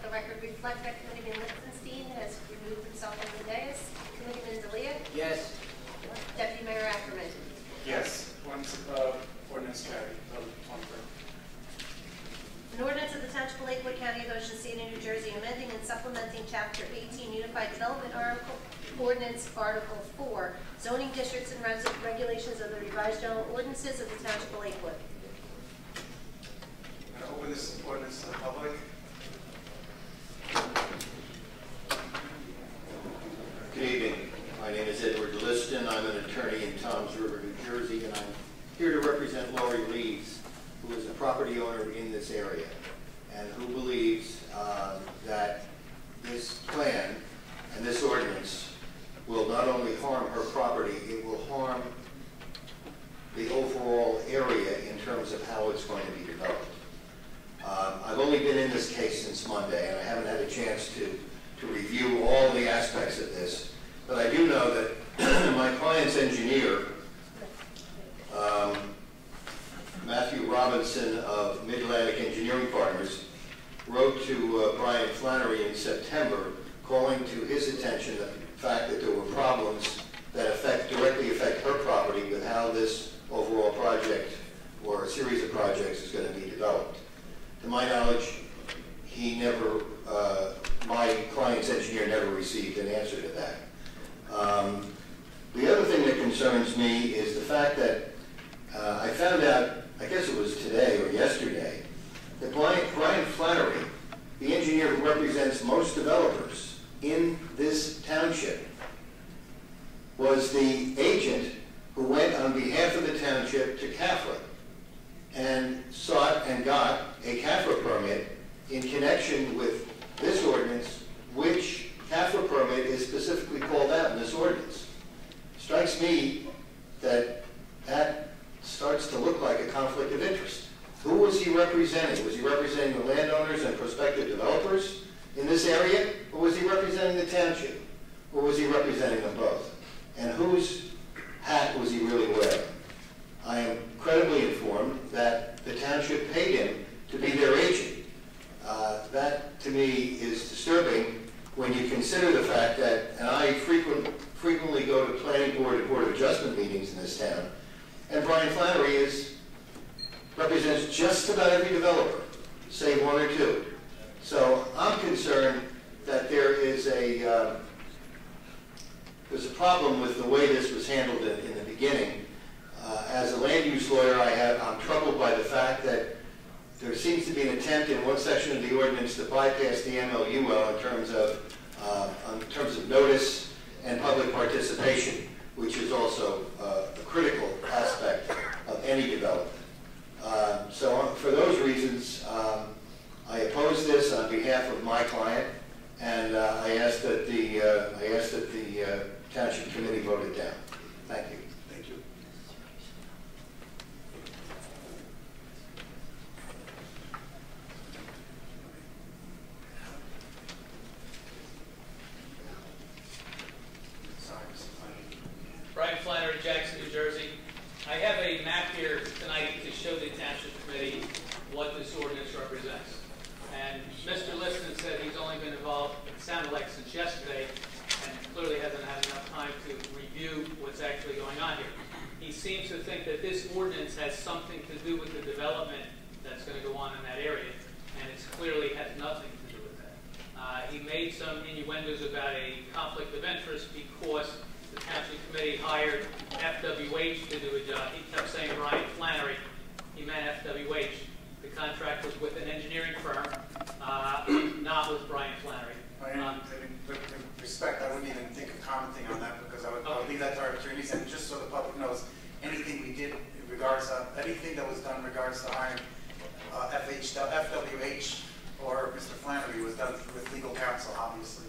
the record reflect that Committeeman Lichtenstein has removed himself from the dais. Committeeman D'Elia? Yes. Deputy Mayor Ackerman? Yes. Ordinance carried. An ordinance of the Township of Lakewood, County of Ocean State, New Jersey, amending and supplementing Chapter 18 Unified Development Ordinance Article 4, zoning districts and regulations of the revised general ordinances of the Township of Lakewood. I'm going to open this ordinance to the public. Good evening. My name is Edward Liston. I'm an attorney in Toms River, New Jersey, and I'm here to represent Laurie Lees, who is a property owner in this area and who believes that this plan and this ordinance will not only harm her property, it will harm the overall area in terms of how it's going to be developed. I've only been in this case since Monday, and I haven't had a chance to review all the aspects of this, but I do know that my client's engineer, Matthew Robinson of Mid-Atlantic Engineering Partners, wrote to Brian Flannery in September, calling to his attention the fact that there were problems that directly affect her property with how this overall project or a series of projects is going to be developed. To my knowledge, my client's engineer never received an answer to that. The other thing that concerns me is the fact that I found out, I guess it was today or yesterday, that Brian Flannery, the engineer who represents most developers in this township, was the agent who went on behalf of the township to Cafra and sought and got a Cafra permit in connection with this ordinance, which Cafra permit is specifically called out in this ordinance. Strikes me that that starts to look like a conflict of interest. Who was he representing? Was he representing the landowners and prospective developers in this area, or was he representing the township, or was he representing them both? And whose hat was he really wearing? I am credibly informed that the township paid him to be their agent. That, to me, is disturbing when you consider the fact that, and I frequently go to planning board and board of adjustment meetings in this town, and Brian Flannery represents just about every developer, save one or two. So I'm concerned that there's a problem with the way this was handled in the beginning. As a land use lawyer, I'm troubled by the fact that there seems to be an attempt in one section of the ordinance to bypass the MLUL in terms of notice and public participation, which is also a critical aspect of any development. So for those reasons, I oppose this on behalf of my client, and I ask that the Township Committee vote it down. Thank you. Thank you. Brian Flannery, Jackson, New Jersey. I have a map here tonight to show the Township Committee what this ordinance represents. And Mr. Liston said he's only been involved, it sounded like, since yesterday, and clearly hasn't had enough time to review what's actually going on here. He seems to think that this ordinance has something to do with the development that's going to go on in that area, and it clearly has nothing to do with that. He made some innuendos about a conflict of interest because the Township Committee hired FWH to do a job. He kept saying Brian Flannery. He meant FWH. The contract was with an engineering firm, not with Brian Flannery. With respect, I wouldn't even think of commenting on that because I would leave that to our attorneys, and just so the public knows, anything we did in regards to, anything that was done in regards to hiring FWH or Mr. Flannery was done with legal counsel, obviously.